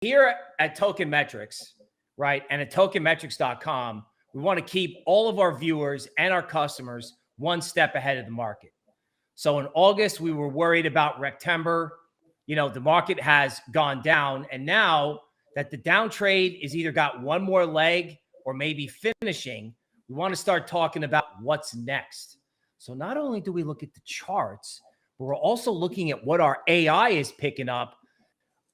here at Token Metrics, right, and at tokenmetrics.com, we want to keep all of our viewers and our customers one step ahead of the market. So in August, we were worried about Rectember. The market has gone down. And now that the down trade is either got one more leg or maybe finishing, we want to start talking about what's next. So not only do we look at the charts, but we're also looking at what our AI is picking up.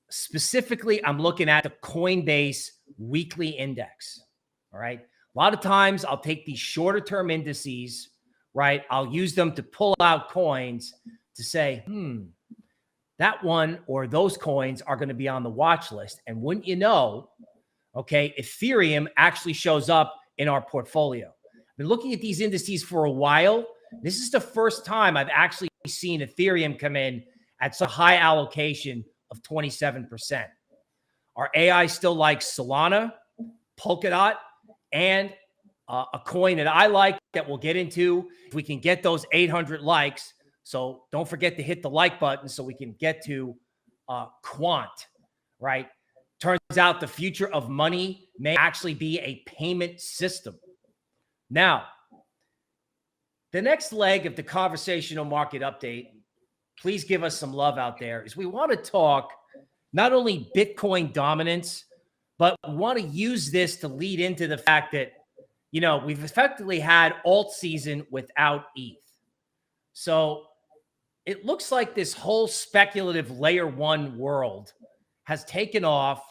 Specifically, I'm looking at the Coinbase weekly index. All right. A lot of times I'll take these shorter term indices, right? I'll use them to pull out coins to say, that one or those coins are going to be on the watch list. And wouldn't you know, okay, Ethereum actually shows up in our portfolio. I've been looking at these indices for a while. This is the first time I've actually seen Ethereum come in at such a high allocation of 27%. Our AI still likes Solana, Polkadot, and a coin that I like that we'll get into if we can get those 800 likes. So don't forget to hit the like button so we can get to Quant, right? Turns out the future of money may actually be a payment system. Now, the next leg of the conversational market update, please give us some love out there, is we want to talk not only Bitcoin dominance, but we want to use this to lead into the fact that, we've effectively had alt season without ETH. So it looks like this whole speculative layer one world has taken off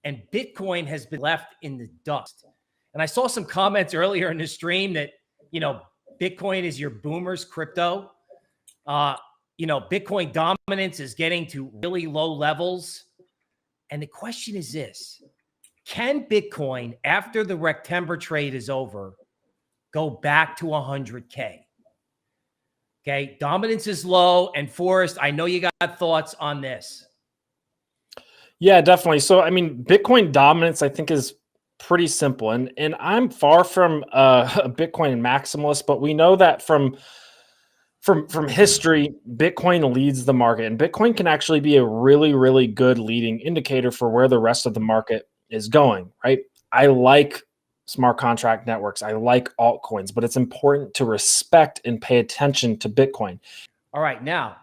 and Bitcoin has been left in the dust. And I saw some comments earlier in the stream that, Bitcoin is your boomer's crypto. Bitcoin dominance is getting to really low levels. And the question is this: can Bitcoin, after the Rectember trade is over, go back to 100K? Okay, dominance is low. And Forrest, I know you got thoughts on this. Yeah, definitely. So, Bitcoin dominance, I think, is pretty simple. And I'm far from a Bitcoin maximalist, but we know that from history, Bitcoin leads the market, and Bitcoin can actually be a really, really good leading indicator for where the rest of the market is going, right? I like smart contract networks. I like altcoins, but it's important to respect and pay attention to Bitcoin. All right. Now,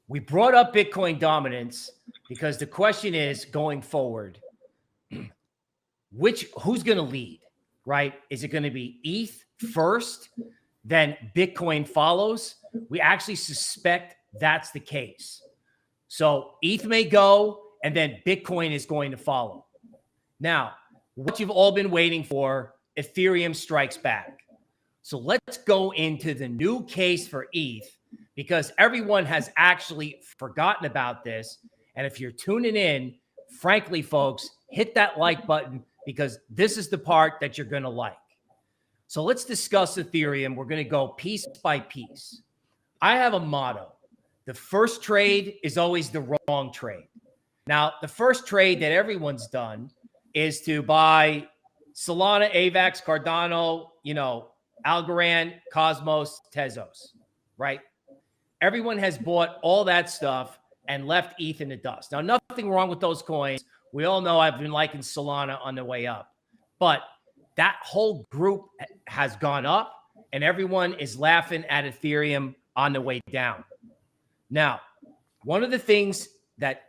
we brought up Bitcoin dominance because the question is, going forward, who's going to lead, right? Is it going to be ETH first, then Bitcoin follows? We actually suspect that's the case. So ETH may go, and then Bitcoin is going to follow. Now, what you've all been waiting for, Ethereum strikes back. So let's go into the new case for ETH, because everyone has actually forgotten about this. And if you're tuning in, frankly, folks, hit that like button, because this is the part that you're going to like. So let's discuss Ethereum. We're going to go piece by piece. I have a motto. The first trade is always the wrong trade. Now, the first trade that everyone's done is to buy Solana, AVAX, Cardano, Algorand, Cosmos, Tezos, right? Everyone has bought all that stuff and left ETH in the dust. Now, nothing wrong with those coins. We all know I've been liking Solana on the way up. But that whole group has gone up, and everyone is laughing at Ethereum on the way down. Now, one of the things that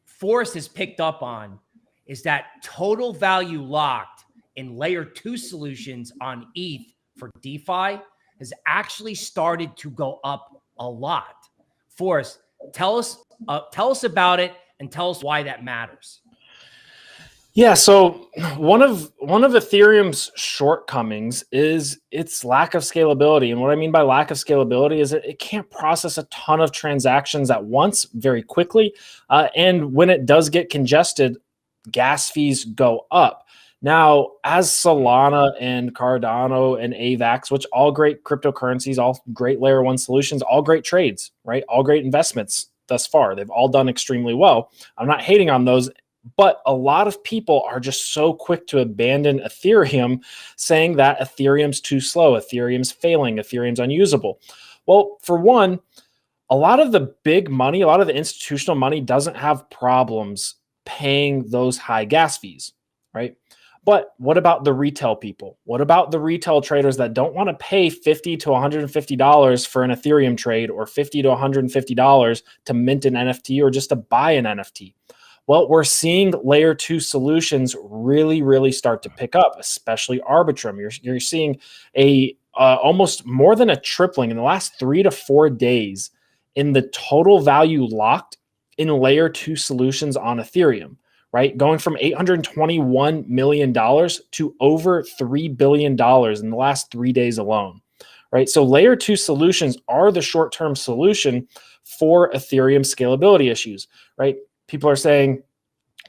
Forrest has picked up on is that total value locked in layer 2 solutions on ETH for DeFi has actually started to go up a lot. Forrest, tell us about it and tell us why that matters. Yeah, so one of Ethereum's shortcomings is its lack of scalability. And what I mean by lack of scalability is that it can't process a ton of transactions at once very quickly. And when it does get congested, gas fees go up. Now, as Solana and Cardano and AVAX, which all great cryptocurrencies, all great layer 1 solutions, all great trades, right? All great investments thus far. They've all done extremely well. I'm not hating on those. But a lot of people are just so quick to abandon Ethereum, saying that Ethereum's too slow, Ethereum's failing, Ethereum's unusable. Well, for one, a lot of the big money, a lot of the institutional money doesn't have problems paying those high gas fees, right? But what about the retail people? What about the retail traders that don't want to pay $50 to $150 for an Ethereum trade, or $50 to $150 to mint an NFT, or just to buy an NFT? Well, we're seeing layer 2 solutions really start to pick up, especially Arbitrum. You're seeing a almost more than a tripling in the last 3 to 4 days in the total value locked in layer 2 solutions on Ethereum, right? Going from $821 million to over $3 billion in the last 3 days alone, right? So layer 2 solutions are the short-term solution for Ethereum scalability issues, right? People are saying,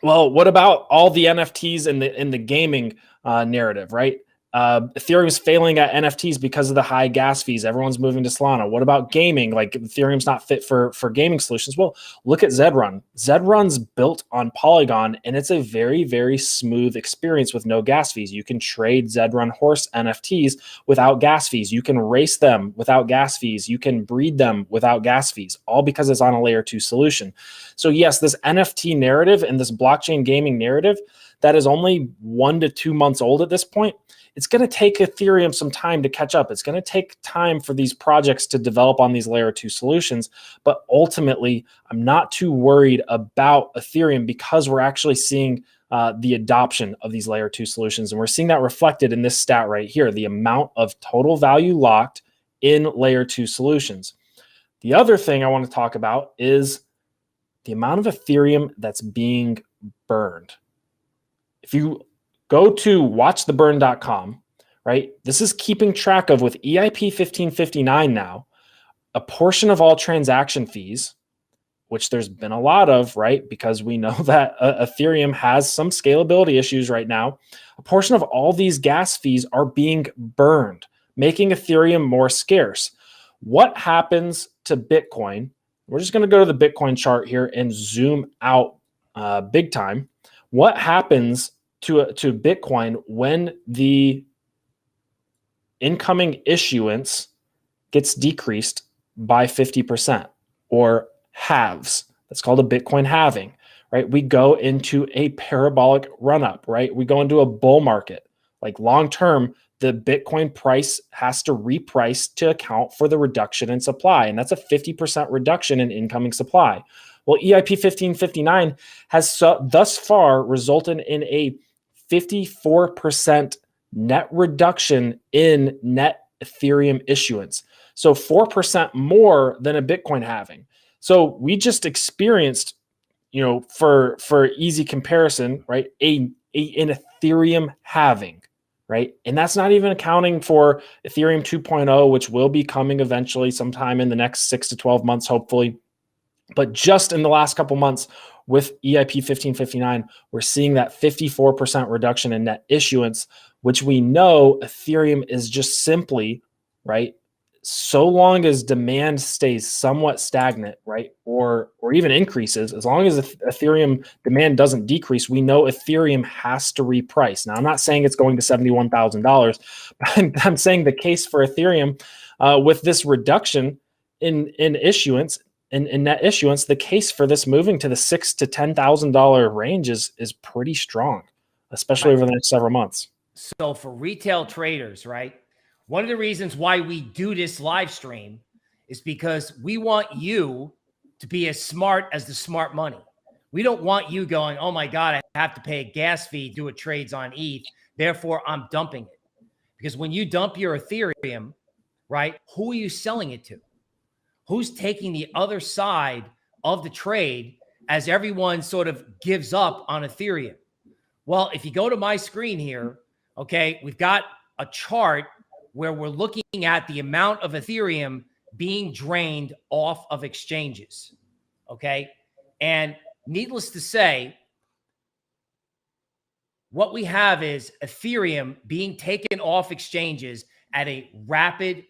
well, what about all the NFTs in the gaming narrative, right? Ethereum's failing at NFTs because of the high gas fees. Everyone's moving to Solana. What about gaming? Like, Ethereum's not fit for gaming solutions. Well, look at Zedrun. Zedrun's built on Polygon, and it's a very smooth experience with no gas fees. You can trade Zedrun horse NFTs without gas fees. You can race them without gas fees. You can breed them without gas fees, all because it's on a layer 2 solution. So yes, this NFT narrative and this blockchain gaming narrative that is only 1 to 2 months old at this point, it's going to take Ethereum some time to catch up. It's going to take time for these projects to develop on these layer 2 solutions. But ultimately, I'm not too worried about Ethereum because we're actually seeing the adoption of these layer 2 solutions. And we're seeing that reflected in this stat right here, the amount of total value locked in layer 2 solutions. The other thing I want to talk about is the amount of Ethereum that's being burned. If you go to watchtheburn.com, right? This is keeping track of, with EIP 1559 now, a portion of all transaction fees, which there's been a lot of, right? Because we know that Ethereum has some scalability issues right now. A portion of all these gas fees are being burned, making Ethereum more scarce. What happens to Bitcoin? We're just going to go to the Bitcoin chart here and zoom out big time. What happens to Bitcoin when the incoming issuance gets decreased by 50% or halves? That's called a Bitcoin halving, right? We go into a parabolic run up, right? We go into a bull market. Like, long term, the Bitcoin price has to reprice to account for the reduction in supply. And that's a 50% reduction in incoming supply. Well, EIP 1559 has thus far resulted in a 54% net reduction in net Ethereum issuance. So 4% more than a Bitcoin halving. So we just experienced, for easy comparison, right, an Ethereum halving, right? And that's not even accounting for Ethereum 2.0, which will be coming eventually sometime in the next 6 to 12 months, hopefully. But just in the last couple months with EIP 1559, we're seeing that 54% reduction in net issuance, which we know Ethereum is just simply, right, so long as demand stays somewhat stagnant, right, or even increases, as long as Ethereum demand doesn't decrease, we know Ethereum has to reprice. Now, I'm not saying it's going to $71,000, but I'm saying the case for Ethereum with this reduction in issuance, in net issuance, the case for this moving to the $6,000 to $10,000 range is pretty strong, especially over the next several months. So for retail traders, right, one of the reasons why we do this live stream is because we want you to be as smart as the smart money. We don't want you going, oh my God, I have to pay a gas fee, do a trades on ETH, therefore I'm dumping it. Because when you dump your Ethereum, right, who are you selling it to? Who's taking the other side of the trade as everyone sort of gives up on Ethereum? Well, if you go to my screen here, okay, we've got a chart where we're looking at the amount of Ethereum being drained off of exchanges, okay? And needless to say, what we have is Ethereum being taken off exchanges at a rapid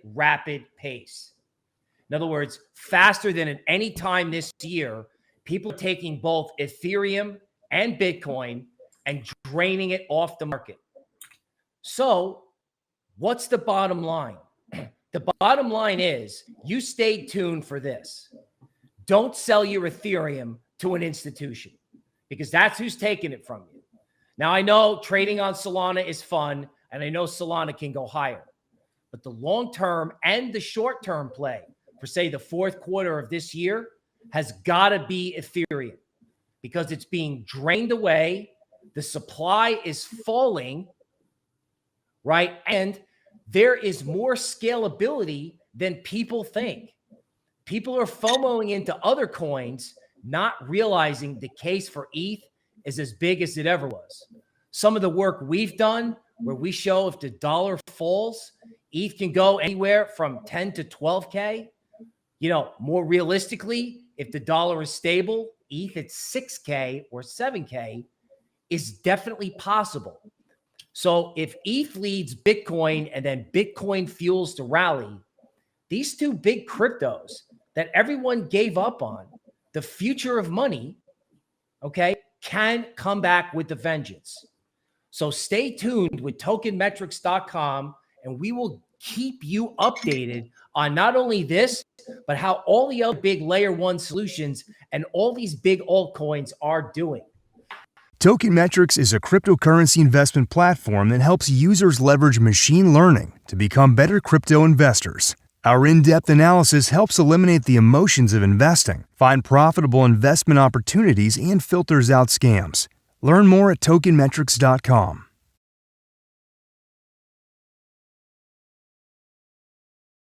pace. In other words, faster than at any time this year, people are taking both Ethereum and Bitcoin and draining it off the market. So what's the bottom line? The bottom line is you stay tuned for this. Don't sell your Ethereum to an institution, because that's who's taking it from you. Now, I know trading on Solana is fun, and I know Solana can go higher. But the long-term and the short-term play for, say, the fourth quarter of this year has got to be Ethereum, because it's being drained away. The supply is falling, right? And there is more scalability than people think. People are FOMOing into other coins, not realizing the case for ETH is as big as it ever was. Some of the work we've done where we show if the dollar falls, ETH can go anywhere from 10 to 12K. You know, more realistically, if the dollar is stable, ETH at 6K or 7K is definitely possible. So if ETH leads Bitcoin and then Bitcoin fuels the rally, these two big cryptos that everyone gave up on, the future of money, okay, can come back with a vengeance. So stay tuned with tokenmetrics.com, and we will keep you updated on not only this, but how all the other big layer one solutions and all these big altcoins are doing. Token Metrics is a cryptocurrency investment platform that helps users leverage machine learning to become better crypto investors. Our in-depth analysis helps eliminate the emotions of investing, find profitable investment opportunities, and filters out scams. Learn more at tokenmetrics.com.